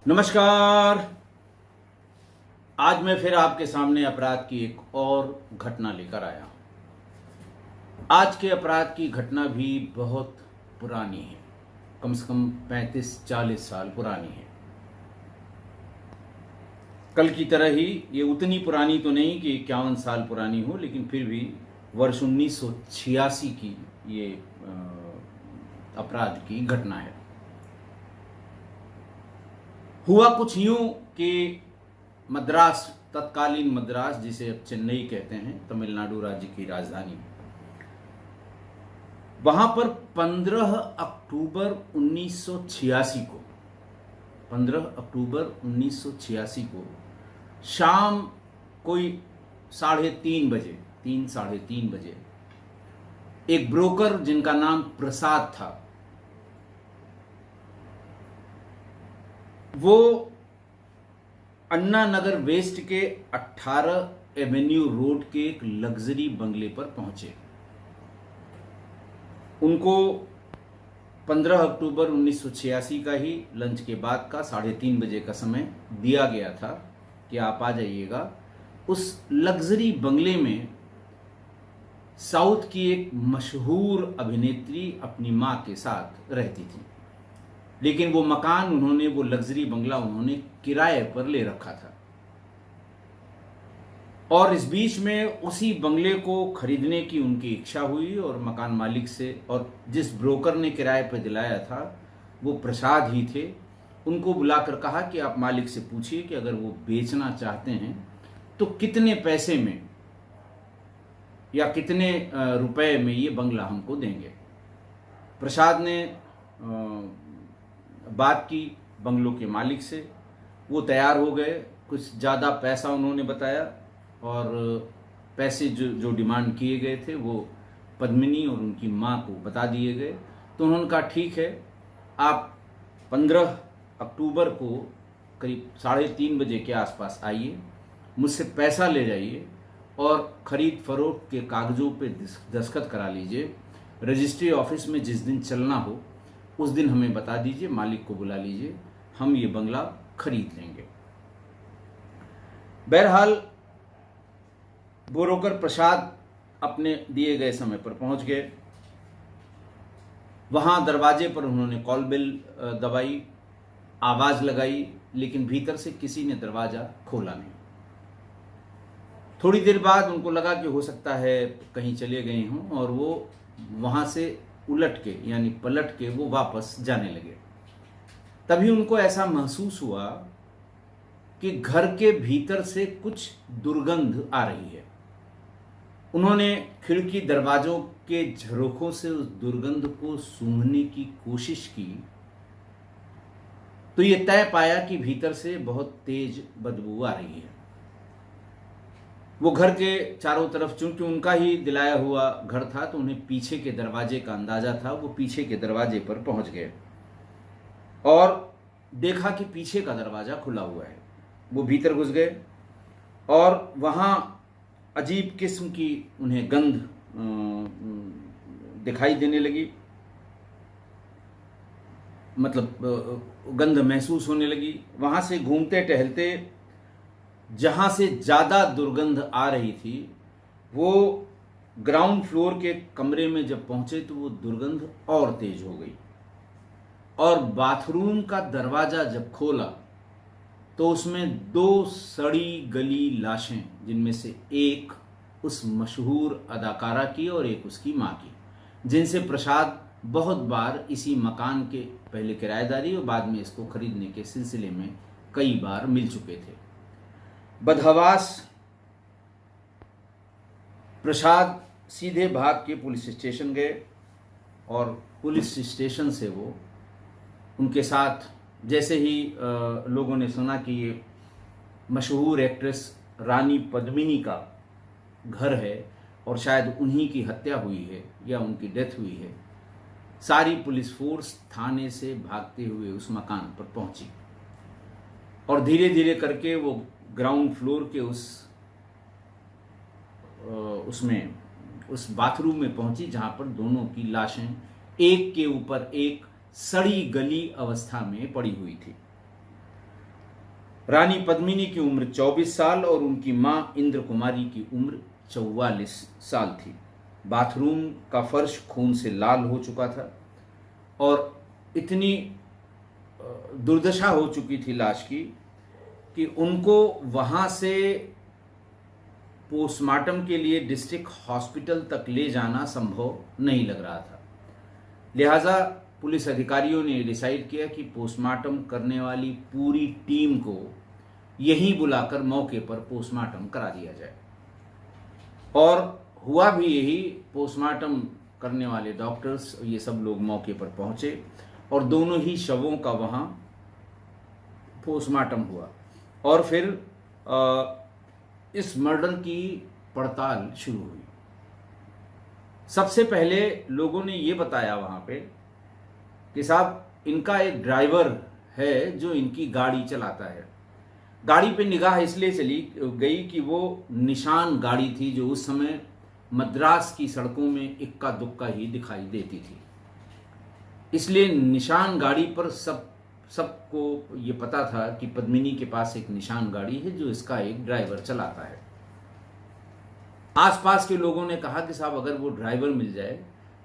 नमस्कार। आज मैं फिर आपके सामने अपराध की एक और घटना लेकर आया हूं। आज के अपराध की घटना भी बहुत पुरानी है, कम से कम 35-40 साल पुरानी है। कल की तरह ही ये उतनी पुरानी तो नहीं कि 51 साल पुरानी हो, लेकिन फिर भी वर्ष 1986 की ये अपराध की घटना है। हुआ कुछ यूं कि मद्रास, तत्कालीन मद्रास जिसे अब चेन्नई कहते हैं, तमिलनाडु राज्य की राजधानी, वहां पर 15 अक्टूबर 1986 को 15 अक्टूबर 1986 को शाम कोई 3:30 बजे, 3-3:30 बजे एक ब्रोकर जिनका नाम प्रसाद था, वो अन्ना नगर वेस्ट के 18 एवेन्यू रोड के एक लग्जरी बंगले पर पहुंचे। उनको 15 अक्टूबर 1986 का ही लंच के बाद का 3:30 बजे का समय दिया गया था कि आप आ जाइएगा। उस लग्जरी बंगले में साउथ की एक मशहूर अभिनेत्री अपनी मां के साथ रहती थी, लेकिन वो मकान उन्होंने, वो लग्जरी बंगला उन्होंने किराए पर ले रखा था। और इस बीच में उसी बंगले को खरीदने की उनकी इच्छा हुई और मकान मालिक से, और जिस ब्रोकर ने किराए पर दिलाया था वो प्रसाद ही थे, उनको बुलाकर कहा कि आप मालिक से पूछिए कि अगर वो बेचना चाहते हैं तो कितने पैसे में या कितने रुपए में ये बंगला हमको देंगे। प्रसाद ने बात की बंगलों के मालिक से, वो तैयार हो गए। कुछ ज़्यादा पैसा उन्होंने बताया और पैसे जो डिमांड किए गए थे वो पद्मिनी और उनकी माँ को बता दिए गए। तो उन्होंने कहा ठीक है, आप 15 अक्टूबर को करीब 3:30 बजे के आसपास आइए, मुझसे पैसा ले जाइए और ख़रीद फरोख्त के कागज़ों पे दस्तखत करा लीजिए। रजिस्ट्री ऑफिस में जिस दिन चलना हो उस दिन हमें बता दीजिए, मालिक को बुला लीजिए, हम ये बंगला खरीद लेंगे। बहरहाल ब्रोकर प्रसाद अपने दिए गए समय पर पहुंच गए। वहां दरवाजे पर उन्होंने कॉल बेल दबाई, आवाज लगाई, लेकिन भीतर से किसी ने दरवाजा खोला नहीं। थोड़ी देर बाद उनको लगा कि हो सकता है कहीं चले गए हों, और वो वहां से उलट के यानी पलट के वो वापस जाने लगे। तभी उनको ऐसा महसूस हुआ कि घर के भीतर से कुछ दुर्गंध आ रही है। उन्होंने खिड़की दरवाजों के झरोखों से उस दुर्गंध को सूंघने की कोशिश की तो ये तय पाया कि भीतर से बहुत तेज बदबू आ रही है। वो घर के चारों तरफ, चूंकि उनका ही दिलाया हुआ घर था तो उन्हें पीछे के दरवाजे का अंदाजा था, वो पीछे के दरवाजे पर पहुंच गए और देखा कि पीछे का दरवाजा खुला हुआ है। वो भीतर घुस गए और वहां अजीब किस्म की उन्हें गंध दिखाई देने लगी, मतलब गंध महसूस होने लगी। वहां से घूमते टहलते जहां से ज्यादा दुर्गंध आ रही थी वो ग्राउंड फ्लोर के कमरे में जब पहुंचे तो वो दुर्गंध और तेज हो गई। और बाथरूम का दरवाजा जब खोला तो उसमें 2 सड़ी गली लाशें, जिनमें से एक उस मशहूर अदाकारा की और एक उसकी मां की, जिनसे प्रसाद बहुत बार इसी मकान के पहले किराएदारी और बाद में इसको खरीदने के सिलसिले में कई बार मिल चुके थे। बदहवास प्रसाद सीधे भाग के पुलिस स्टेशन गए और पुलिस स्टेशन से वो उनके साथ, जैसे ही लोगों ने सुना कि ये मशहूर एक्ट्रेस रानी पद्मिनी का घर है और शायद उन्हीं की हत्या हुई है या उनकी डेथ हुई है, सारी पुलिस फोर्स थाने से भागते हुए उस मकान पर पहुंची और धीरे धीरे करके वो ग्राउंड फ्लोर के उस बाथरूम में पहुंची जहां पर दोनों की लाशें एक के ऊपर एक सड़ी गली अवस्था में पड़ी हुई थी। रानी पद्मिनी की उम्र 24 साल और उनकी मां इंद्र कुमारी की उम्र 44 साल थी। बाथरूम का फर्श खून से लाल हो चुका था और इतनी दुर्दशा हो चुकी थी लाश की कि उनको वहां से पोस्टमार्टम के लिए डिस्ट्रिक्ट हॉस्पिटल तक ले जाना संभव नहीं लग रहा था। लिहाजा पुलिस अधिकारियों ने डिसाइड किया कि पोस्टमार्टम करने वाली पूरी टीम को यहीं बुलाकर मौके पर पोस्टमार्टम करा दिया जाए। और हुआ भी यही। पोस्टमार्टम करने वाले डॉक्टर्स ये सब लोग मौके पर पहुंचे और दोनों ही शवों का वहां पोस्टमार्टम हुआ और फिर इस मर्डर की पड़ताल शुरू हुई। सबसे पहले लोगों ने ये बताया वहां पे कि साहब इनका एक ड्राइवर है जो इनकी गाड़ी चलाता है। गाड़ी पे निगाह इसलिए चली गई कि वो निशान गाड़ी थी जो उस समय मद्रास की सड़कों में इक्का दुक्का ही दिखाई देती थी। इसलिए निशान गाड़ी पर सबको ये पता था कि पद्मिनी के पास एक निशान गाड़ी है जो इसका एक ड्राइवर चलाता है। आसपास के लोगों ने कहा कि साहब अगर वो ड्राइवर मिल जाए,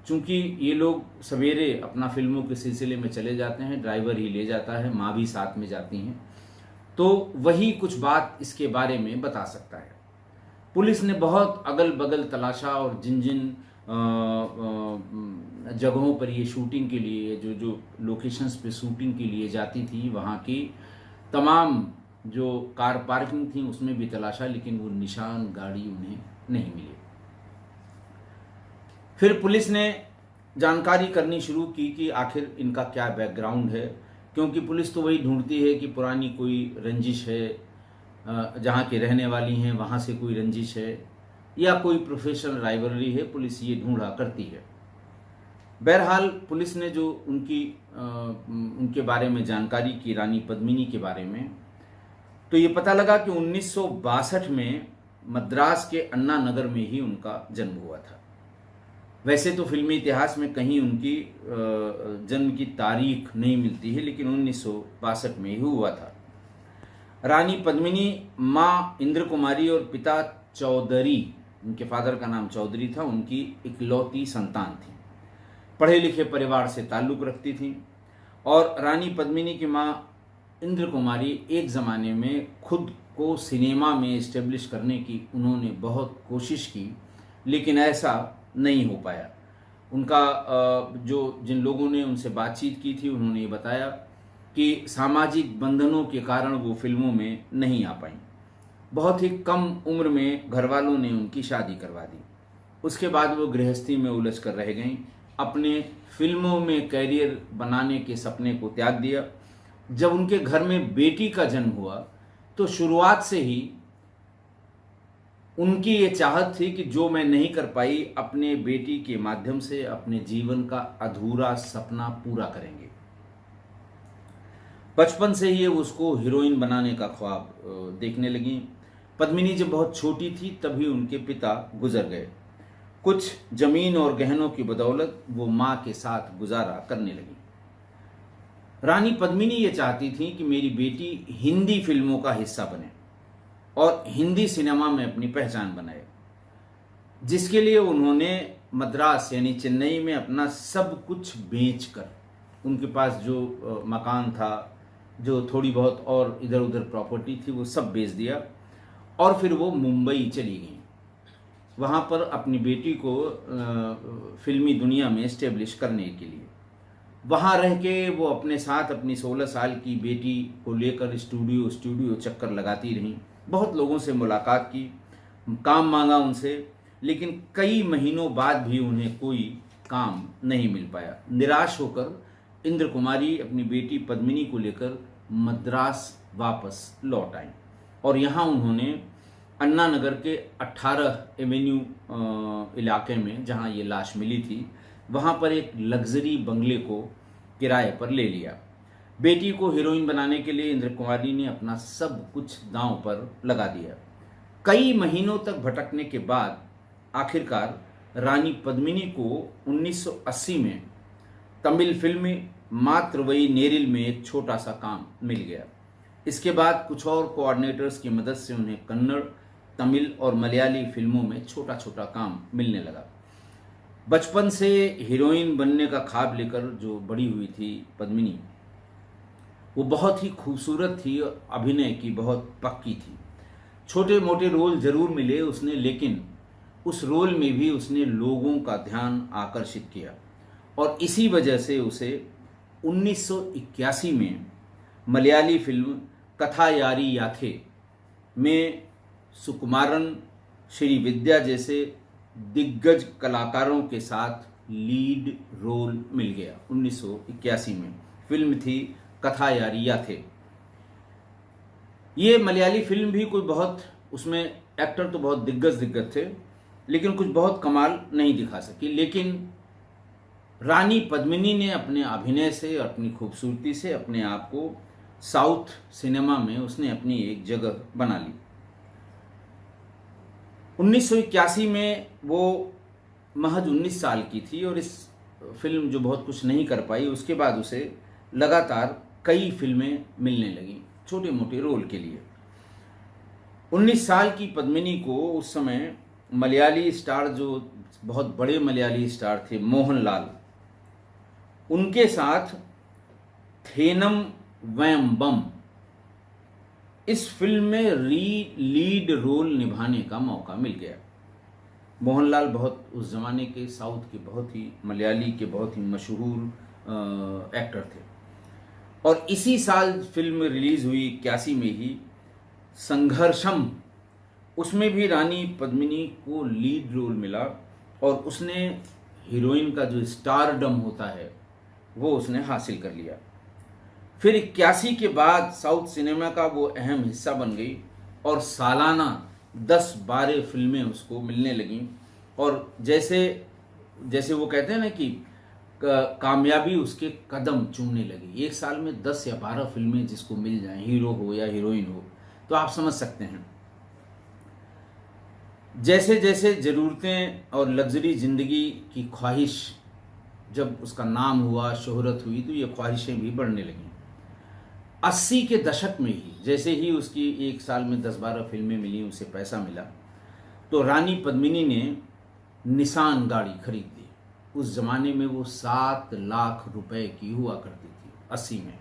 चूंकि ये लोग सवेरे अपना फिल्मों के सिलसिले में चले जाते हैं, ड्राइवर ही ले जाता है, माँ भी साथ में जाती हैं, तो वही कुछ बात इसके बारे में बता सकता है। पुलिस ने बहुत अगल बगल तलाशा और जिन जिन जगहों पर ये शूटिंग के लिए जो लोकेशंस पे शूटिंग के लिए जाती थी वहाँ की तमाम जो कार पार्किंग थी उसमें भी तलाशा, लेकिन वो निशान गाड़ी उन्हें नहीं मिली। फिर पुलिस ने जानकारी करनी शुरू की कि आखिर इनका क्या बैकग्राउंड है, क्योंकि पुलिस तो वही ढूंढती है कि पुरानी कोई रंजिश है, जहाँ के रहने वाली हैं वहाँ से कोई रंजिश है या कोई प्रोफेशनल राइवलरी है, पुलिस ये ढूंढा करती है। बहरहाल पुलिस ने जो उनके बारे में जानकारी की, रानी पद्मिनी के बारे में, तो ये पता लगा कि 1962 में मद्रास के अन्ना नगर में ही उनका जन्म हुआ था। वैसे तो फिल्मी इतिहास में कहीं उनकी जन्म की तारीख नहीं मिलती है, लेकिन 1962 में ही हुआ था। रानी पद्मिनी माँ इंद्र कुमारी और पिता चौधरी, उनके फादर का नाम चौधरी था, उनकी इकलौती संतान थी। पढ़े लिखे परिवार से ताल्लुक़ रखती थी और रानी पद्मिनी की माँ इंद्र कुमारी एक ज़माने में खुद को सिनेमा में इस्टेब्लिश करने की उन्होंने बहुत कोशिश की, लेकिन ऐसा नहीं हो पाया। उनका जिन लोगों ने उनसे बातचीत की थी उन्होंने ये बताया कि सामाजिक बंधनों के कारण वो फिल्मों में नहीं आ पाई। बहुत ही कम उम्र में घर वालों ने उनकी शादी करवा दी। उसके बाद वो गृहस्थी में उलझ कर रह गईं, अपने फिल्मों में कैरियर बनाने के सपने को त्याग दिया। जब उनके घर में बेटी का जन्म हुआ तो शुरुआत से ही उनकी ये चाहत थी कि जो मैं नहीं कर पाई, अपने बेटी के माध्यम से अपने जीवन का अधूरा सपना पूरा करेंगे। बचपन से ही उसको हीरोइन बनाने का ख्वाब देखने लगी। पद्मिनी जब बहुत छोटी थी तभी उनके पिता गुजर गए। कुछ जमीन और गहनों की बदौलत वो माँ के साथ गुजारा करने लगी। रानी पद्मिनी ये चाहती थी कि मेरी बेटी हिंदी फिल्मों का हिस्सा बने और हिंदी सिनेमा में अपनी पहचान बनाए, जिसके लिए उन्होंने मद्रास यानी चेन्नई में अपना सब कुछ बेचकर, उनके पास जो मकान था, जो थोड़ी बहुत और इधर उधर प्रॉपर्टी थी, वो सब बेच दिया और फिर वो मुंबई चली गई। वहाँ पर अपनी बेटी को फिल्मी दुनिया में इस्टेब्लिश करने के लिए वहाँ रह के वो अपने साथ अपनी 16 साल की बेटी को लेकर स्टूडियो चक्कर लगाती रहीं। बहुत लोगों से मुलाकात की, काम मांगा उनसे, लेकिन कई महीनों बाद भी उन्हें कोई काम नहीं मिल पाया। निराश होकर इंद्र कुमारी अपनी बेटी पद्मिनी को लेकर मद्रास वापस लौट आई और यहाँ उन्होंने अन्ना नगर के 18 एवेन्यू इलाके में, जहाँ ये लाश मिली थी, वहाँ पर एक लग्जरी बंगले को किराए पर ले लिया। बेटी को हीरोइन बनाने के लिए इंद्र कुमारी ने अपना सब कुछ दांव पर लगा दिया। कई महीनों तक भटकने के बाद आखिरकार रानी पद्मिनी को 1980 में तमिल फिल्म मातृवई नेरिल में एक छोटा सा काम मिल गया। इसके बाद कुछ और कोऑर्डिनेटर्स की मदद से उन्हें कन्नड़, तमिल और मलयाली फिल्मों में छोटा छोटा काम मिलने लगा। बचपन से हीरोइन बनने का ख्वाब लेकर जो बड़ी हुई थी पद्मिनी, वो बहुत ही खूबसूरत थी और अभिनय की बहुत पक्की थी। छोटे मोटे रोल जरूर मिले उसने, लेकिन उस रोल में भी उसने लोगों का ध्यान आकर्षित किया और इसी वजह से उसे 1981 में मलयाली फिल्म कथायारी याथे में सुकुमारन, श्रीविद्या जैसे दिग्गज कलाकारों के साथ लीड रोल मिल गया। 1981 में फिल्म थी कथायारी याथे। ये मलयाली फिल्म भी कोई बहुत, उसमें एक्टर तो बहुत दिग्गज थे, लेकिन कुछ बहुत कमाल नहीं दिखा सकी। लेकिन रानी पद्मिनी ने अपने अभिनय से, अपनी खूबसूरती से अपने आप को साउथ सिनेमा में उसने अपनी एक जगह बना ली। 1981 में वो महज 19 साल की थी और इस फिल्म जो बहुत कुछ नहीं कर पाई, उसके बाद उसे लगातार कई फिल्में मिलने लगीं छोटे मोटे रोल के लिए। 19 साल की पद्मिनी को उस समय मलयाली स्टार, जो बहुत बड़े मलयाली स्टार थे, मोहनलाल, उनके साथ थेनम वैम्बम इस फिल्म में लीड रोल निभाने का मौका मिल गया। मोहनलाल बहुत उस जमाने के साउथ के बहुत ही, मलयाली के बहुत ही मशहूर एक्टर थे। और इसी साल फिल्म रिलीज हुई 81 में ही, संघर्षम, उसमें भी रानी पद्मिनी को लीड रोल मिला और उसने हीरोइन का जो स्टारडम होता है वो उसने हासिल कर लिया। फिर 81 के बाद साउथ सिनेमा का वो अहम हिस्सा बन गई और सालाना 10-12 फिल्में उसको मिलने लगीं। और जैसे जैसे वो कहते हैं ना कि कामयाबी उसके कदम चूमने लगी। एक साल में 10 या 12 फिल्में जिसको मिल जाएं, हीरो हो या हीरोइन हो, तो आप समझ सकते हैं। जैसे जैसे ज़रूरतें और लग्जरी ज़िंदगी की ख्वाहिश, जब उसका नाम हुआ, शोहरत हुई, तो ये ख्वाहिशें भी बढ़ने लगीं। 80 के दशक में ही जैसे ही उसकी एक साल में 10-12 फिल्में मिली, उसे पैसा मिला, तो रानी पद्मिनी ने निसान गाड़ी खरीद ली। उस ज़माने में वो 7 लाख रुपए की हुआ करती थी, 80 में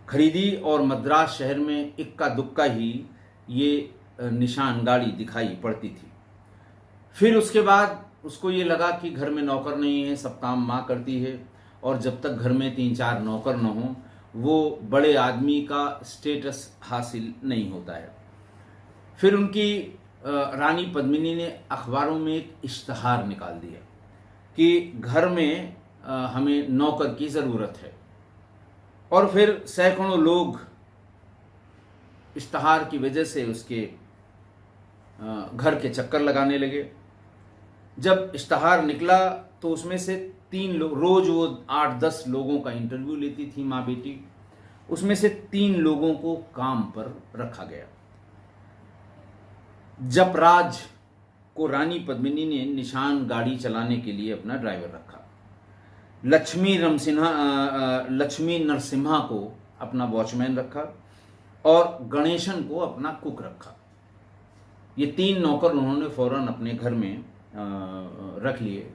खरीदी और मद्रास शहर में इक्का दुक्का ही ये निशान गाड़ी दिखाई पड़ती थी। फिर उसके बाद उसको ये लगा कि घर में नौकर नहीं है, सब काम माँ करती है, और जब तक घर में 3-4 नौकर न हो, वो बड़े आदमी का स्टेटस हासिल नहीं होता है। फिर उनकी रानी पद्मिनी ने अखबारों में एक इश्तहार निकाल दिया कि घर में हमें नौकर की ज़रूरत है, और फिर सैकड़ों लोग इश्तहार की वजह से उसके घर के चक्कर लगाने लगे। जब इश्तहार निकला तो उसमें से 3 लोग, रोज वो 8-10 लोगों का इंटरव्यू लेती थी माँ बेटी, उसमें से 3 लोगों को काम पर रखा गया। जपराज को रानी पद्मिनी ने निशान गाड़ी चलाने के लिए अपना ड्राइवर रखा। लक्ष्मी नरसिम्हा को अपना वॉचमैन रखा और गणेशन को अपना कुक रखा। ये 3 नौकर उन्होंने फौरन अपने घर में रख लिए।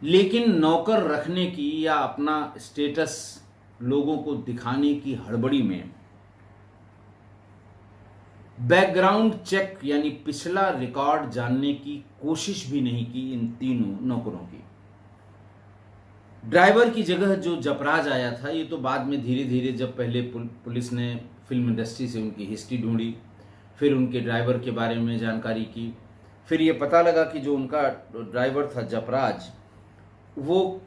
लेकिन नौकर रखने की या अपना स्टेटस लोगों को दिखाने की हड़बड़ी में बैकग्राउंड चेक यानी पिछला रिकॉर्ड जानने की कोशिश भी नहीं की इन तीनों नौकरों की। ड्राइवर की जगह जो जपराज आया था, ये तो बाद में धीरे धीरे, जब पहले पुलिस ने फिल्म इंडस्ट्री से उनकी हिस्ट्री ढूंढी, फिर उनके ड्राइवर के बारे में जानकारी की, फिर ये पता लगा कि जो उनका ड्राइवर था जपराज, वो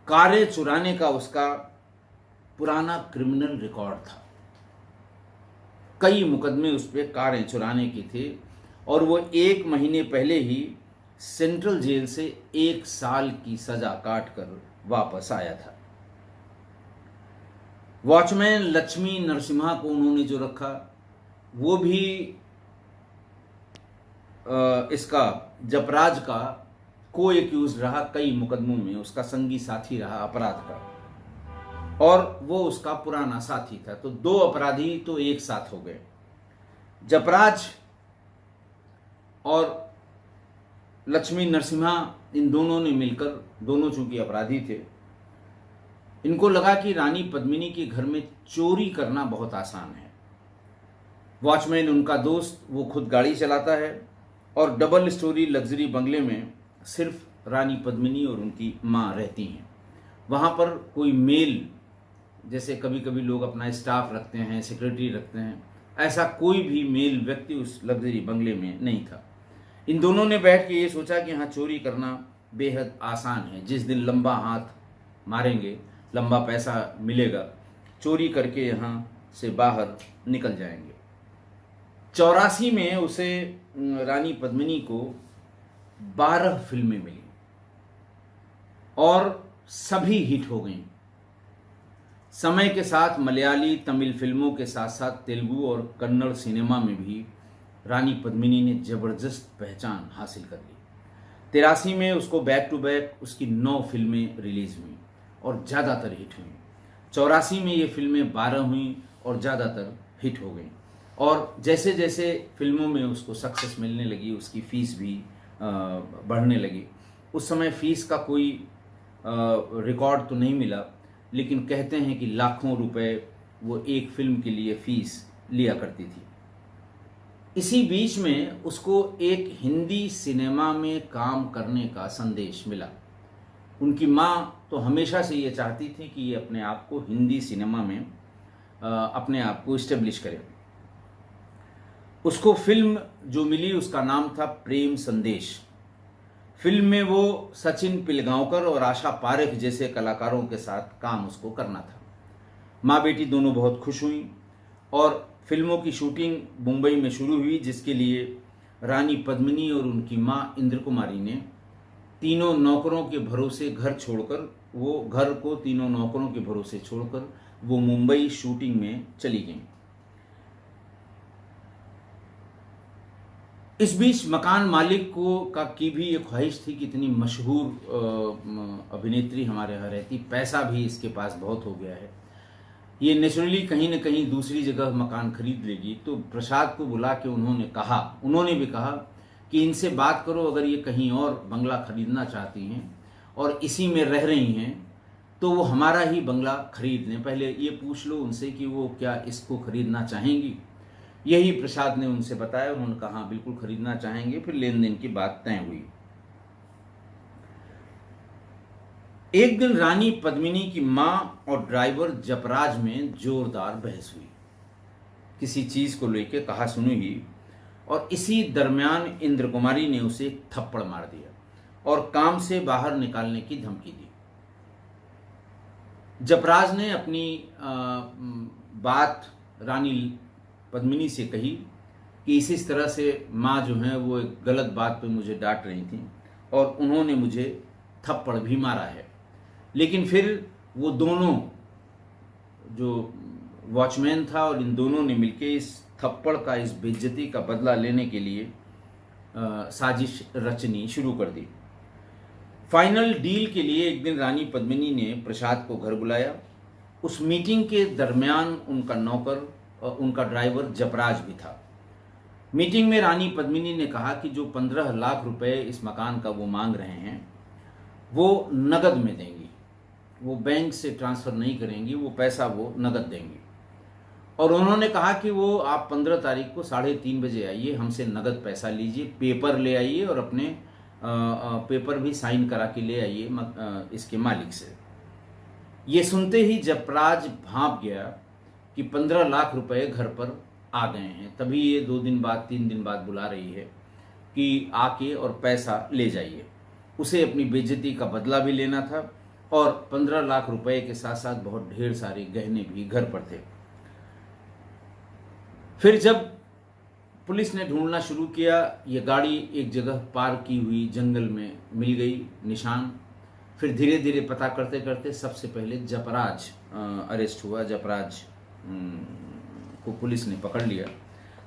कारें चुराने का उसका पुराना क्रिमिनल रिकॉर्ड था। कई मुकदमे उस पर कारें चुराने के थे और वो 1 महीने पहले ही सेंट्रल जेल से 1 साल की सजा काट कर वापस आया था। वॉचमैन लक्ष्मी नरसिम्हा को उन्होंने जो रखा, वो भी इसका जपराज का को एक्यूज रहा, कई मुकदमों में उसका संगी साथी रहा अपराध का। और वो उसका पुराना साथी था। तो दो अपराधी तो एक साथ हो गए। जपराज और लक्ष्मी नरसिम्हा इन दोनों ने मिलकर, दोनों चूंकि अपराधी थे, इनको लगा कि रानी पद्मिनी के घर में चोरी करना बहुत आसान है। वॉचमैन उनका दोस्त, वो खुद गाड़ी चलाता है और डबल स्टोरी लग्जरी बंगले में सिर्फ रानी पद्मिनी और उनकी माँ रहती हैं। वहाँ पर कोई मेल, जैसे कभी कभी लोग अपना स्टाफ रखते हैं, सेक्रेटरी रखते हैं, ऐसा कोई भी मेल व्यक्ति उस लग्जरी बंगले में नहीं था। इन दोनों ने बैठ के ये सोचा कि यहाँ चोरी करना बेहद आसान है। जिस दिन लंबा हाथ मारेंगे, लंबा पैसा मिलेगा, चोरी करके यहाँ से बाहर निकल जाएंगे। 84 में उसे, रानी पद्मिनी को 12 फिल्में मिली और सभी हिट हो गईं। समय के साथ मलयाली, तमिल फिल्मों के साथ साथ तेलुगु और कन्नड़ सिनेमा में भी रानी पद्मिनी ने जबरदस्त पहचान हासिल कर ली। 83 में उसको बैक टू बैक उसकी 9 फिल्में रिलीज हुई और ज़्यादातर हिट हुई। 84 में ये फिल्में 12 हुई और ज़्यादातर हिट हो गई। और जैसे जैसे फिल्मों में उसको सक्सेस मिलने लगी, उसकी फ़ीस भी बढ़ने लगी। उस समय फ़ीस का कोई रिकॉर्ड तो नहीं मिला, लेकिन कहते हैं कि लाखों रुपए वो एक फिल्म के लिए फ़ीस लिया करती थी। इसी बीच में उसको एक हिंदी सिनेमा में काम करने का संदेश मिला। उनकी माँ तो हमेशा से ये चाहती थी कि ये अपने आप को हिंदी सिनेमा में अपने आप को इस्टेब्लिश करे। उसको फिल्म जो मिली उसका नाम था प्रेम संदेश। फिल्म में वो सचिन पिलगांवकर और आशा पारेख जैसे कलाकारों के साथ काम उसको करना था। माँ बेटी दोनों बहुत खुश हुई और फिल्मों की शूटिंग मुंबई में शुरू हुई, जिसके लिए रानी पद्मिनी और उनकी माँ इंद्र कुमारी ने तीनों नौकरों के भरोसे घर छोड़कर, वो घर को तीनों नौकरों के भरोसे छोड़कर वो मुंबई शूटिंग में चली गईं। इस बीच मकान मालिक की भी एक ख्वाहिश थी कि इतनी मशहूर अभिनेत्री हमारे यहाँ रहती, पैसा भी इसके पास बहुत हो गया है, ये नेचुरली कहीं न कहीं दूसरी जगह मकान खरीद लेगी। तो प्रसाद को बुला के उन्होंने भी कहा कि इनसे बात करो, अगर ये कहीं और बंगला खरीदना चाहती हैं और इसी में रह रही हैं तो वो हमारा ही बंगला खरीद लें। पहले ये पूछ लो उनसे कि वो क्या इसको खरीदना चाहेंगी। यही प्रसाद ने उनसे बताया। उन्होंने कहा हाँ बिल्कुल खरीदना चाहेंगे। फिर लेन देन की बात तय हुई। एक दिन रानी पद्मिनी की मां और ड्राइवर जपराज में जोरदार बहस हुई, किसी चीज को लेकर कहा सुनी हुई, और इसी दरमियान इंद्र कुमारी ने उसे थप्पड़ मार दिया और काम से बाहर निकालने की धमकी दी। जपराज ने अपनी बात रानी पद्मिनी से कही कि इस तरह से माँ जो है वो एक गलत बात पे मुझे डांट रही थी और उन्होंने मुझे थप्पड़ भी मारा है। लेकिन फिर वो दोनों, जो वॉचमैन था और इन दोनों ने मिलकर इस थप्पड़ का, इस बेइज्जती का बदला लेने के लिए साजिश रचनी शुरू कर दी। फाइनल डील के लिए एक दिन रानी पद्मिनी ने प्रसाद को घर बुलाया। उस मीटिंग के दरमियान उनका नौकर और उनका ड्राइवर जपराज भी था। मीटिंग में रानी पद्मिनी ने कहा कि जो 15 लाख रुपए इस मकान का वो मांग रहे हैं वो नगद में देंगी, वो बैंक से ट्रांसफ़र नहीं करेंगी, वो पैसा वो नगद देंगी। और उन्होंने कहा कि वो आप 15 तारीख को 3:30 बजे आइए, हमसे नगद पैसा लीजिए, पेपर ले आइए और अपने पेपर भी साइन करा के ले आइए इसके मालिक से। ये सुनते ही जपराज भांप गया कि 15 लाख रुपए घर पर आ गए हैं। तभी ये 2 दिन बाद 3 दिन बाद बुला रही है कि आके और पैसा ले जाइए। उसे अपनी बेइज्जती का बदला भी लेना था और 15 लाख रुपए के साथ साथ बहुत ढेर सारे गहने भी घर पर थे। फिर जब पुलिस ने ढूंढना शुरू किया, ये गाड़ी एक जगह पार्क की हुई जंगल में मिल गई निशान। फिर धीरे धीरे पता करते करते सबसे पहले जपराज अरेस्ट हुआ। जपराज को पुलिस ने पकड़ लिया।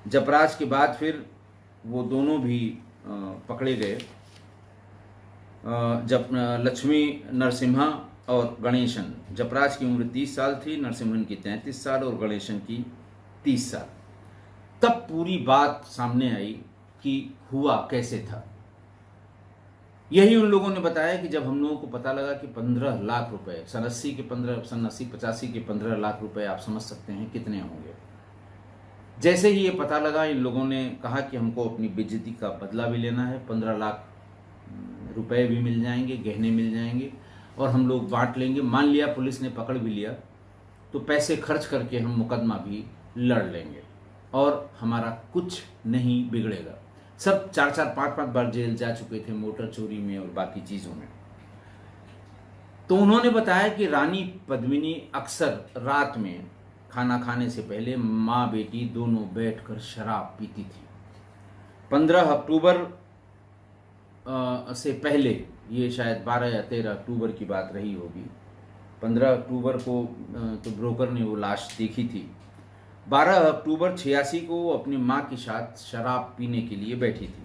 जपराज के बाद फिर वो दोनों भी पकड़े गए। जब लक्ष्मी नरसिम्हा और गणेशन। जपराज की उम्र 30 साल थी, नरसिम्हन की 33 साल और गणेशन की 30 साल। तब पूरी बात सामने आई कि हुआ कैसे था। यही उन लोगों ने बताया कि जब हम लोगों को पता लगा कि 15 लाख रुपए, सन 80 85 के 15 लाख रुपए आप समझ सकते हैं कितने होंगे। जैसे ही ये पता लगा, इन लोगों ने कहा कि हमको अपनी बेइज्जती का बदला भी लेना है, 15 लाख रुपए भी मिल जाएंगे, गहने मिल जाएंगे और हम लोग बांट लेंगे। मान लिया पुलिस ने पकड़ भी लिया तो पैसे खर्च करके हम मुकदमा भी लड़ लेंगे और हमारा कुछ नहीं बिगड़ेगा। सब 4-4 5-5 बार जेल जा चुके थे, मोटर चोरी में और बाकी चीज़ों में। तो उन्होंने बताया कि रानी पद्मिनी अक्सर रात में खाना खाने से पहले माँ बेटी दोनों बैठकर शराब पीती थी। 15 अक्टूबर से पहले, ये शायद 12 या 13 अक्टूबर की बात रही होगी। 15 अक्टूबर को तो ब्रोकर ने वो लाश देखी थी। 12 अक्टूबर 86 को वो अपनी माँ के साथ शराब पीने के लिए बैठी थी।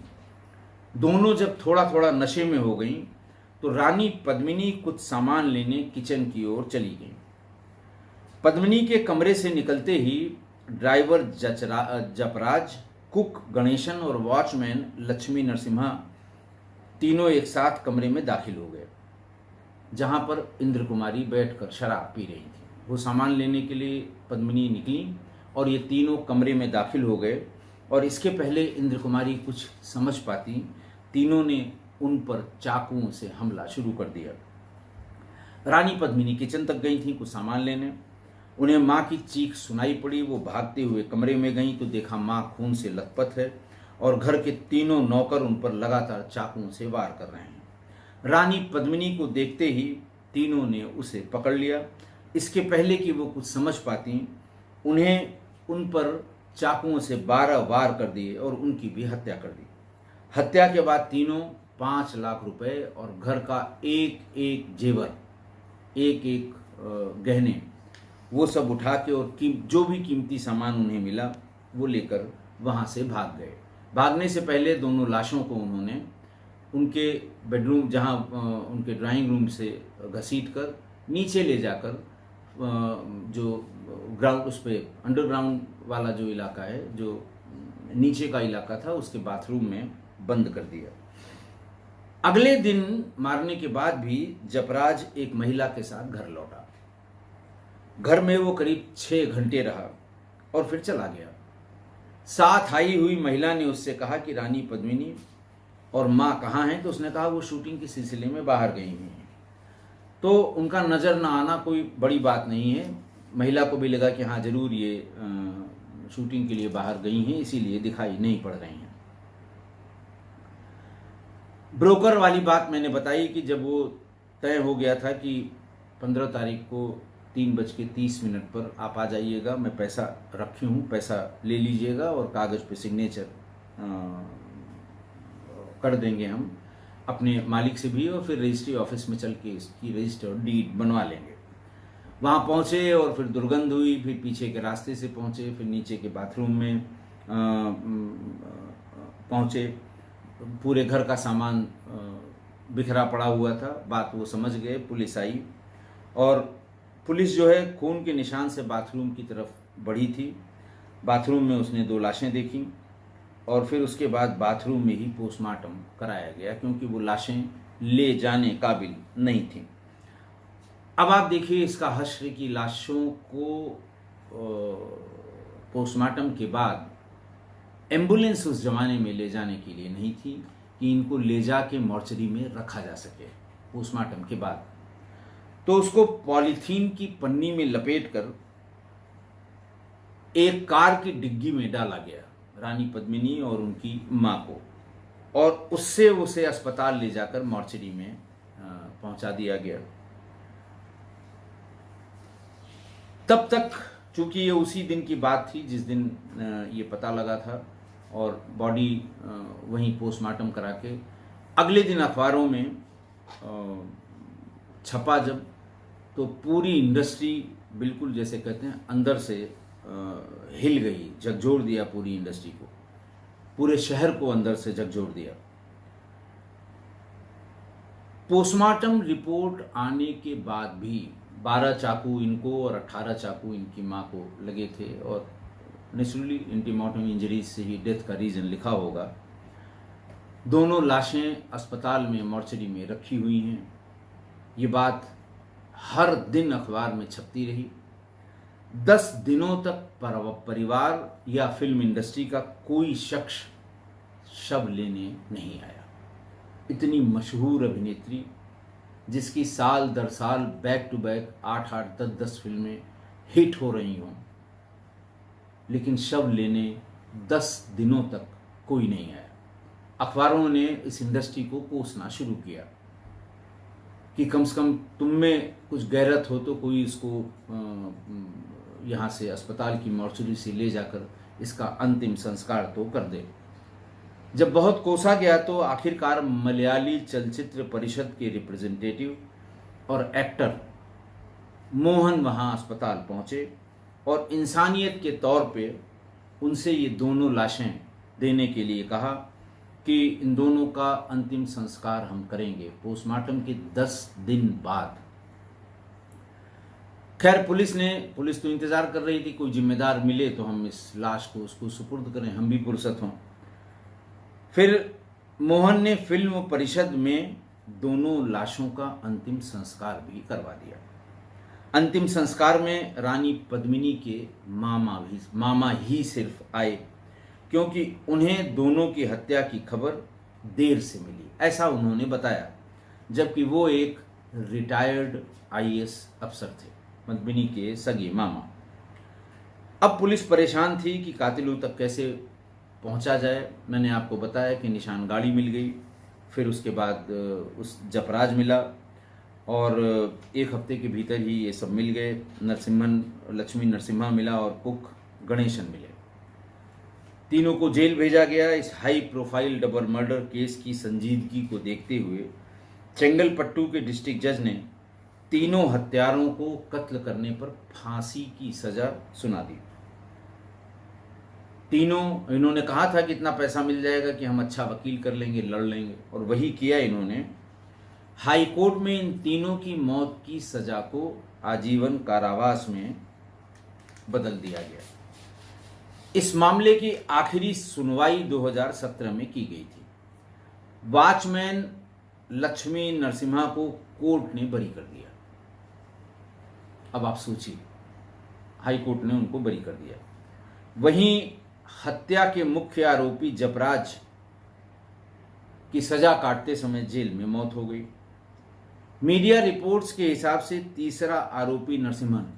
दोनों जब थोड़ा थोड़ा नशे में हो गई तो रानी पद्मिनी कुछ सामान लेने किचन की ओर चली गई। पद्मिनी के कमरे से निकलते ही ड्राइवर जपराज, कुक गणेशन और वॉचमैन लक्ष्मी नरसिम्हा तीनों एक साथ कमरे में दाखिल हो गए, जहां पर इंद्र कुमारी बैठकर शराब पी रही थी। वो सामान लेने के लिए पद्मिनी निकली और ये तीनों कमरे में दाखिल हो गए। और इसके पहले इंद्र कुमारी कुछ समझ पाती, तीनों ने उन पर चाकुओं से हमला शुरू कर दिया। रानी पद्मिनी किचन तक गई थी कुछ सामान लेने। उन्हें माँ की चीख सुनाई पड़ी। वो भागते हुए कमरे में गईं तो देखा माँ खून से लथपथ है और घर के तीनों नौकर उन पर लगातार चाकुओं से वार कर रहे हैं। रानी पद्मिनी को देखते ही तीनों ने उसे पकड़ लिया। इसके पहले कि वो कुछ समझ पाती, उन्हें उन पर चाकुओं से 12 वार कर दिए और उनकी भी हत्या कर दी। हत्या के बाद तीनों 5 लाख रुपए और घर का एक एक जेवर, एक एक गहने, वो सब उठा के और जो भी कीमती सामान उन्हें मिला वो लेकर वहाँ से भाग गए। भागने से पहले दोनों लाशों को उन्होंने उनके बेडरूम, जहाँ उनके ड्राइंग रूम से घसीट कर नीचे ले जाकर जो ग्राउंड, उस पर अंडरग्राउंड वाला जो इलाका है, जो नीचे का इलाका था, उसके बाथरूम में बंद कर दिया। अगले दिन मारने के बाद भी जपराज एक महिला के साथ घर लौटा। घर में वो करीब 6 घंटे रहा और फिर चला गया। साथ आई हुई महिला ने उससे कहा कि रानी पद्मिनी और माँ कहाँ हैं, तो उसने कहा वो शूटिंग के सिलसिले में बाहर गई हुई हैं। तो उनका नज़र ना आना कोई बड़ी बात नहीं है। महिला को भी लगा कि हाँ ज़रूर ये शूटिंग के लिए बाहर गई हैं, इसीलिए दिखाई नहीं पड़ रही हैं। ब्रोकर वाली बात मैंने बताई कि जब वो तय हो गया था कि 15 तारीख को 3:30 पर आप आ जाइएगा, मैं पैसा रखी हूँ, पैसा ले लीजिएगा और कागज़ पे सिग्नेचर कर देंगे हम अपने मालिक से भी, और फिर रजिस्ट्री ऑफिस में चल के इसकी रजिस्टर डीड बनवा लेंगे। वहाँ पहुँचे और फिर दुर्गंध हुई, फिर पीछे के रास्ते से पहुँचे, फिर नीचे के बाथरूम में पहुँचे। पूरे घर का सामान बिखरा पड़ा हुआ था। बात वो समझ गए, पुलिस आई और पुलिस जो है खून के निशान से बाथरूम की तरफ बढ़ी थी। बाथरूम में उसने 2 लाशें देखी और फिर उसके बाद बाथरूम में ही पोस्टमार्टम कराया गया, क्योंकि वो लाशें ले जाने काबिल नहीं थीं। अब आप देखिए इसका हश्र की लाशों को पोस्टमार्टम के बाद एम्बुलेंस उस जमाने में ले जाने के लिए नहीं थी कि इनको ले जाके मॉर्चरी में रखा जा सके पोस्टमार्टम के बाद। तो उसको पॉलीथीन की पन्नी में लपेटकर एक कार की डिग्गी में डाला गया, रानी पद्मिनी और उनकी मां को, और उससे उसे अस्पताल ले जाकर मॉर्चरी में पहुंचा दिया गया। तब तक चूंकि ये उसी दिन की बात थी जिस दिन ये पता लगा था, और बॉडी वहीं पोस्टमार्टम करा के अगले दिन अखबारों में छपा जब, तो पूरी इंडस्ट्री बिल्कुल जैसे कहते हैं अंदर से हिल गई, झकझोर दिया पूरी इंडस्ट्री को, पूरे शहर को अंदर से झकझोर दिया। पोस्टमार्टम रिपोर्ट आने के बाद भी 12 चाकू इनको और 18 चाकू इनकी मां को लगे थे, और नेचुरली एंटीमॉर्टम इंजरीज से ही डेथ का रीज़न लिखा होगा। दोनों लाशें अस्पताल में मॉर्चरी में रखी हुई हैं। ये बात हर दिन अखबार में छपती रही। 10 दिनों तक परिवार या फिल्म इंडस्ट्री का कोई शख्स शव लेने नहीं आया। इतनी मशहूर अभिनेत्री जिसकी साल दर साल बैक टू बैक 8-8, 10-10 फिल्में हिट हो रही हों, लेकिन शव लेने 10 दिनों तक कोई नहीं आया। अखबारों ने इस इंडस्ट्री को कोसना शुरू किया कि कम से कम तुम में कुछ गैरत हो तो कोई इसको यहाँ से अस्पताल की मॉर्चरी से ले जाकर इसका अंतिम संस्कार तो कर दे। जब बहुत कोसा गया तो आखिरकार मलयाली चलचित्र परिषद के रिप्रेजेंटेटिव और एक्टर मोहन वहाँ अस्पताल पहुँचे और इंसानियत के तौर पे उनसे ये दोनों लाशें देने के लिए कहा कि इन दोनों का अंतिम संस्कार हम करेंगे पोस्टमार्टम के 10 दिन बाद। खैर पुलिस तो इंतज़ार कर रही थी कोई जिम्मेदार मिले तो हम इस लाश को उसको सुपुर्द करें, हम भी फुर्सत हों। फिर मोहन ने फिल्म परिषद में दोनों लाशों का अंतिम संस्कार भी करवा दिया। अंतिम संस्कार में रानी पद्मिनी के मामा ही सिर्फ आए, क्योंकि उन्हें दोनों की हत्या की खबर देर से मिली, ऐसा उन्होंने बताया, जबकि वो एक रिटायर्ड आईएएस अफसर थे, पद्मिनी के सगे मामा। अब पुलिस परेशान थी कि कातिलों तक कैसे पहुंचा जाए। मैंने आपको बताया कि निशान गाड़ी मिल गई, फिर उसके बाद उस जपराज मिला, और 1 हफ्ते के भीतर ही ये सब मिल गए। लक्ष्मी नरसिम्हा मिला और कुक गणेशन मिले। तीनों को जेल भेजा गया। इस high profile double murder case की संजीदगी को देखते हुए चेंगलपट्टू के डिस्ट्रिक्ट जज ने तीनों हत्यारों को कत्ल करने पर फांसी की सजा सुना दी। तीनों, इन्होंने कहा था कि इतना पैसा मिल जाएगा कि हम अच्छा वकील कर लेंगे, लड़ लेंगे, और वही किया इन्होंने। हाई कोर्ट में इन तीनों की मौत की सजा को आजीवन कारावास में बदल दिया गया। इस मामले की आखिरी सुनवाई 2017 में की गई थी। वॉचमैन लक्ष्मी नरसिम्हा को कोर्ट ने बरी कर दिया। अब आप सोचिए, हाई कोर्ट ने उनको बरी कर दिया। वहीं हत्या के मुख्य आरोपी जपराज की सजा काटते समय जेल में मौत हो गई। मीडिया रिपोर्ट्स के हिसाब से तीसरा आरोपी नरसिम्हन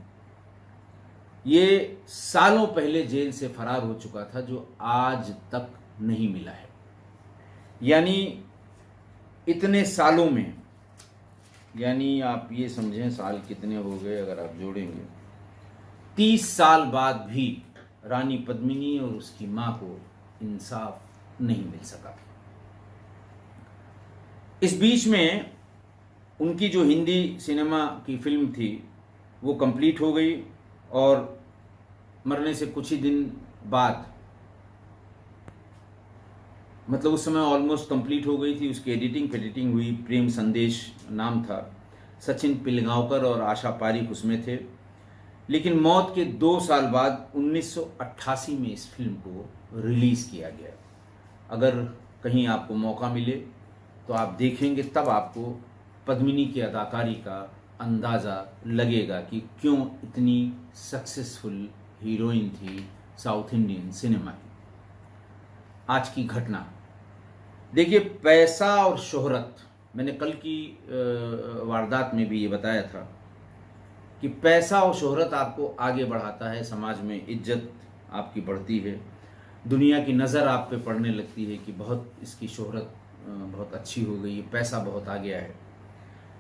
ये सालों पहले जेल से फरार हो चुका था, जो आज तक नहीं मिला है। यानी इतने सालों में, यानी आप ये समझें साल कितने हो गए अगर आप जोड़ेंगे, 30 साल बाद भी रानी पद्मिनी और उसकी मां को इंसाफ नहीं मिल सका। इस बीच में उनकी जो हिंदी सिनेमा की फिल्म थी वो कंप्लीट हो गई, और मरने से कुछ ही दिन बाद, मतलब उस समय ऑलमोस्ट कंप्लीट हो गई थी, उसकी एडिटिंग हुई। प्रेम संदेश नाम था। सचिन पिलगांवकर और आशा पारिक उसमें थे। लेकिन मौत के 2 साल बाद 1988 में इस फिल्म को रिलीज़ किया गया। अगर कहीं आपको मौका मिले तो आप देखेंगे, तब आपको पद्मिनी की अदाकारी का अंदाज़ा लगेगा कि क्यों इतनी सक्सेसफुल हीरोइन थी साउथ इंडियन सिनेमा की। आज की घटना देखिए, पैसा और शोहरत, मैंने कल की वारदात में भी ये बताया था कि पैसा और शोहरत आपको आगे बढ़ाता है, समाज में इज्जत आपकी बढ़ती है, दुनिया की नज़र आप पे पड़ने लगती है कि बहुत इसकी शोहरत बहुत अच्छी हो गई, पैसा बहुत आ गया है।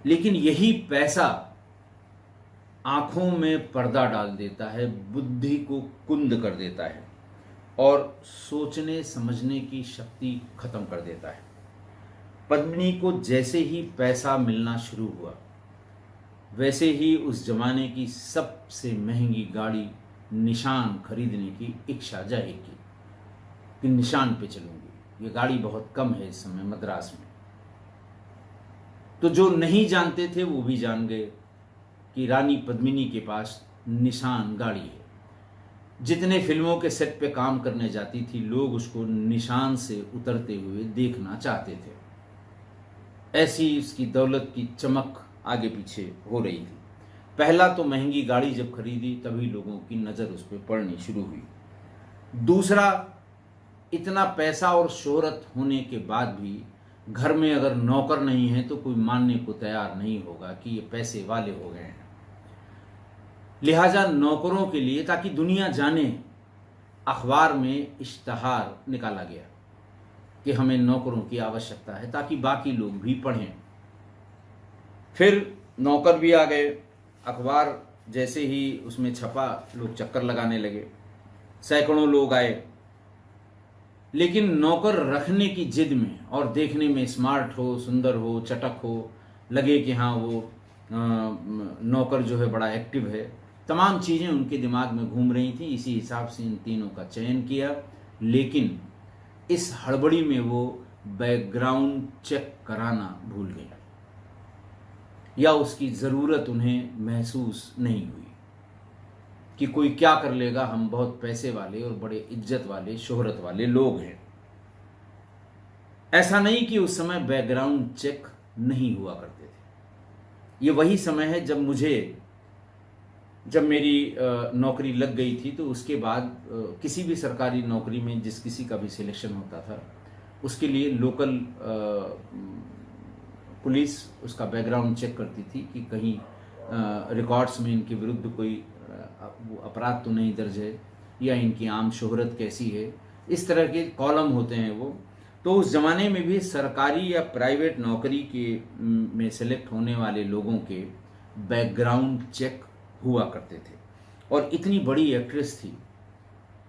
लेकिन यही पैसा आँखों में पर्दा डाल देता है, बुद्धि को कुंद कर देता है और सोचने समझने की शक्ति खत्म कर देता है। पद्मिनी को जैसे ही पैसा मिलना शुरू हुआ, वैसे ही उस जमाने की सबसे महंगी गाड़ी निशान खरीदने की इच्छा जाहिर की कि निशान पे चलूंगी। ये गाड़ी बहुत कम है इस समय मद्रास में। तो जो नहीं जानते थे वो भी जान गए कि रानी पद्मिनी के पास निशान गाड़ी है। जितने फिल्मों के सेट पे काम करने जाती थी, लोग उसको निशान से उतरते हुए देखना चाहते थे। ऐसी उसकी दौलत की चमक आगे पीछे हो रही थी। पहला तो महंगी गाड़ी जब खरीदी तभी लोगों की नज़र उस पर पड़नी शुरू हुई। दूसरा, इतना पैसा और शोहरत होने के बाद भी घर में अगर नौकर नहीं है तो कोई मानने को तैयार नहीं होगा कि ये पैसे वाले हो गए हैं। लिहाजा नौकरों के लिए, ताकि दुनिया जाने, अखबार में इश्तहार निकाला गया कि हमें नौकरों की आवश्यकता है, ताकि बाकी लोग भी पढ़ें। फिर नौकर भी आ गए। अखबार जैसे ही उसमें छपा, लोग चक्कर लगाने लगे, सैकड़ों लोग आए। लेकिन नौकर रखने की जिद में और देखने में स्मार्ट हो, सुंदर हो, चटक हो, लगे कि हाँ वो नौकर जो है बड़ा एक्टिव है, तमाम चीज़ें उनके दिमाग में घूम रही थी। इसी हिसाब से इन तीनों का चयन किया। लेकिन इस हड़बड़ी में वो बैकग्राउंड चेक कराना भूल गए, या उसकी ज़रूरत उन्हें महसूस नहीं हुई कि कोई क्या कर लेगा, हम बहुत पैसे वाले और बड़े इज्जत वाले, शोहरत वाले लोग हैं। ऐसा नहीं कि उस समय बैकग्राउंड चेक नहीं हुआ करते थे। ये वही समय है जब मेरी नौकरी लग गई थी, तो उसके बाद किसी भी सरकारी नौकरी में जिस किसी का भी सिलेक्शन होता था, उसके लिए लोकल पुलिस उसका बैकग्राउंड चेक करती थी कि कहीं रिकॉर्ड्स में इनके विरुद्ध कोई अपराध तो नहीं दर्ज है, या इनकी आम शोहरत कैसी है। इस तरह के कॉलम होते हैं वो। तो उस ज़माने में भी सरकारी या प्राइवेट नौकरी के में सेलेक्ट होने वाले लोगों के बैकग्राउंड चेक हुआ करते थे। और इतनी बड़ी एक्ट्रेस थी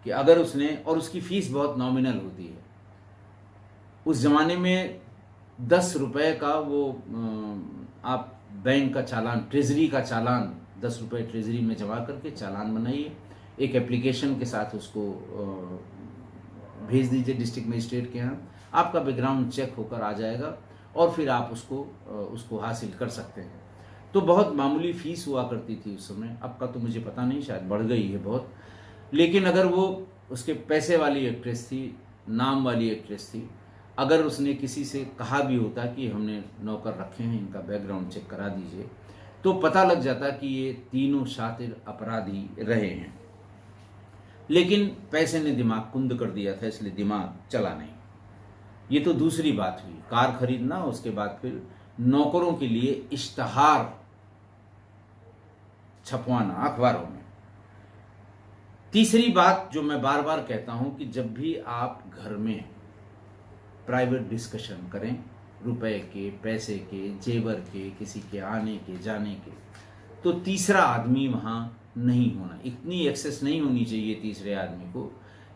कि अगर उसने, और उसकी फ़ीस बहुत नॉमिनल होती है उस ज़माने में, 10 रुपये का वो आप बैंक का चालान, ट्रेजरी का चालान, 10 रुपये ट्रेजरी में जमा करके चालान बनाइए, एक एप्लीकेशन के साथ उसको भेज दीजिए डिस्ट्रिक्ट मजिस्ट्रेट के यहाँ, आपका बैकग्राउंड चेक होकर आ जाएगा और फिर आप उसको हासिल कर सकते हैं। तो बहुत मामूली फ़ीस हुआ करती थी उस समय। अब का तो मुझे पता नहीं, शायद बढ़ गई है बहुत। लेकिन अगर वो उसके पैसे वाली एक्ट्रेस थी, नाम वाली एक्ट्रेस थी, अगर उसने किसी से कहा भी होता कि हमने नौकर रखे हैं, इनका बैकग्राउंड चेक करा दीजिए, तो पता लग जाता कि ये तीनों शातिर अपराधी रहे हैं। लेकिन पैसे ने दिमाग कुंद कर दिया था, इसलिए दिमाग चला नहीं। ये तो दूसरी बात हुई, कार खरीदना। उसके बाद फिर नौकरों के लिए इश्तहार छपवाना अखबारों में। तीसरी बात जो मैं बार बार कहता हूं कि जब भी आप घर में प्राइवेट डिस्कशन करें, रुपए के, पैसे के, जेवर के, किसी के आने के जाने के, तो तीसरा आदमी वहाँ नहीं होना। इतनी एक्सेस नहीं होनी चाहिए तीसरे आदमी को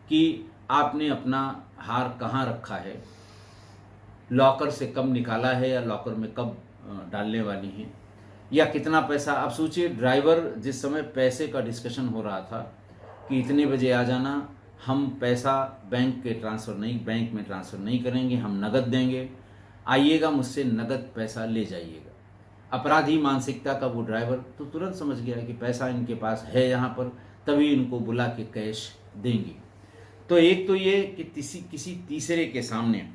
कि आपने अपना हार कहाँ रखा है, लॉकर से कब निकाला है, या लॉकर में कब डालने वाली हैं, या कितना पैसा। आप सोचिए, ड्राइवर जिस समय पैसे का डिस्कशन हो रहा था कि इतने बजे आ जाना, हम पैसा बैंक में ट्रांसफ़र नहीं करेंगे, हम नगद देंगे, आइएगा मुझसे नगद पैसा ले जाइएगा। अपराधी मानसिकता का वो ड्राइवर तो तुरंत समझ गया कि पैसा इनके पास है यहाँ पर, तभी इनको बुला के कैश देंगे। तो एक तो ये कि किसी तीसरे के सामने,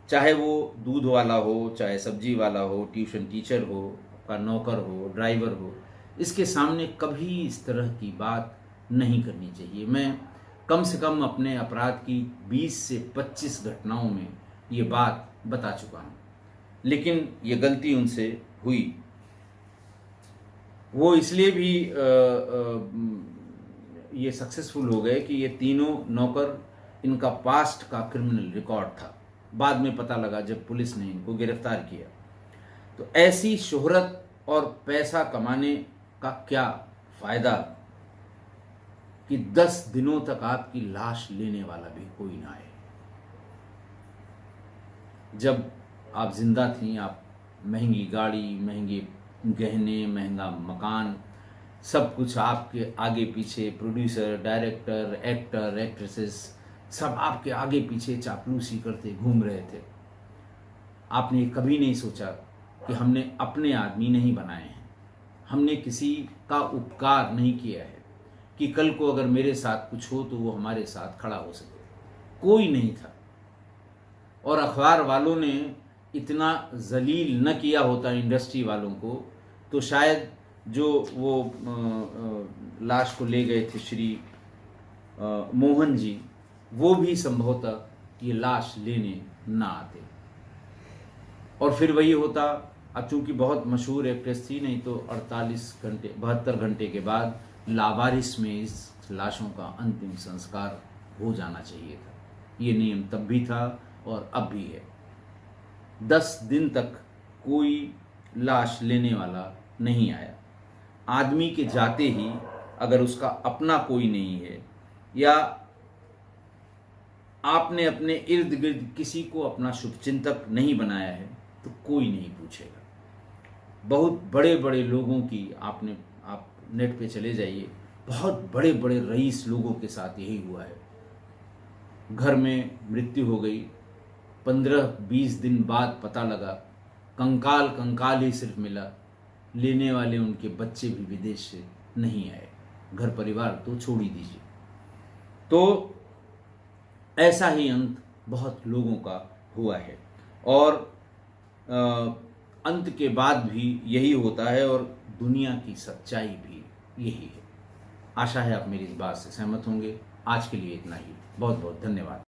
चाहे वो दूध वाला हो, चाहे सब्जी वाला हो, ट्यूशन टीचर हो, आपका नौकर हो, ड्राइवर हो, इसके सामने कभी इस तरह की बात नहीं करनी चाहिए। मैं कम से कम अपने अपराध की 20 से 25 घटनाओं में ये बात बता चुका हूँ, लेकिन ये गलती उनसे हुई। वो इसलिए भी ये सक्सेसफुल हो गए कि ये तीनों नौकर, इनका पास्ट का क्रिमिनल रिकॉर्ड था। बाद में पता लगा जब पुलिस ने इनको गिरफ्तार किया। तो ऐसी शोहरत और पैसा कमाने का क्या फ़ायदा कि 10 दिनों तक आपकी लाश लेने वाला भी कोई ना आए। जब आप जिंदा थीं, आप महंगी गाड़ी, महंगे गहने, महंगा मकान, सब कुछ आपके आगे पीछे, प्रोड्यूसर, डायरेक्टर, एक्टर, एक्ट्रेसेस, सब आपके आगे पीछे चापलूसी करते घूम रहे थे। आपने कभी नहीं सोचा कि हमने अपने आदमी नहीं बनाए हैं, हमने किसी का उपकार नहीं किया है कि कल को अगर मेरे साथ कुछ हो तो वो हमारे साथ खड़ा हो सके। कोई नहीं था। और अखबार वालों ने इतना जलील न किया होता इंडस्ट्री वालों को तो शायद जो वो लाश को ले गए थे श्री मोहन जी, वो भी संभवतः ये लाश लेने ना आते। और फिर वही होता, अब चूंकि बहुत मशहूर एक्ट्रेस थी, नहीं तो 48 घंटे 72 घंटे के बाद लावारिस में इस लाशों का अंतिम संस्कार हो जाना चाहिए था। ये नियम तब भी था और अब भी है। 10 दिन तक कोई लाश लेने वाला नहीं आया। आदमी के जाते ही अगर उसका अपना कोई नहीं है या आपने अपने इर्द गिर्द किसी को अपना शुभचिंतक नहीं बनाया है तो कोई नहीं पूछेगा। बहुत बड़े बड़े लोगों की आप नेट पे चले जाइए, बहुत बड़े बड़े रईस लोगों के साथ यही हुआ है। घर में मृत्यु हो गई, 15-20 दिन बाद पता लगा, कंकाल ही सिर्फ मिला, लेने वाले उनके बच्चे भी विदेश से नहीं आए, घर परिवार तो छोड़ ही दीजिए। तो ऐसा ही अंत बहुत लोगों का हुआ है और अंत के बाद भी यही होता है और दुनिया की सच्चाई भी यही है। आशा है आप मेरी इस बात से सहमत होंगे। आज के लिए इतना ही। बहुत बहुत धन्यवाद।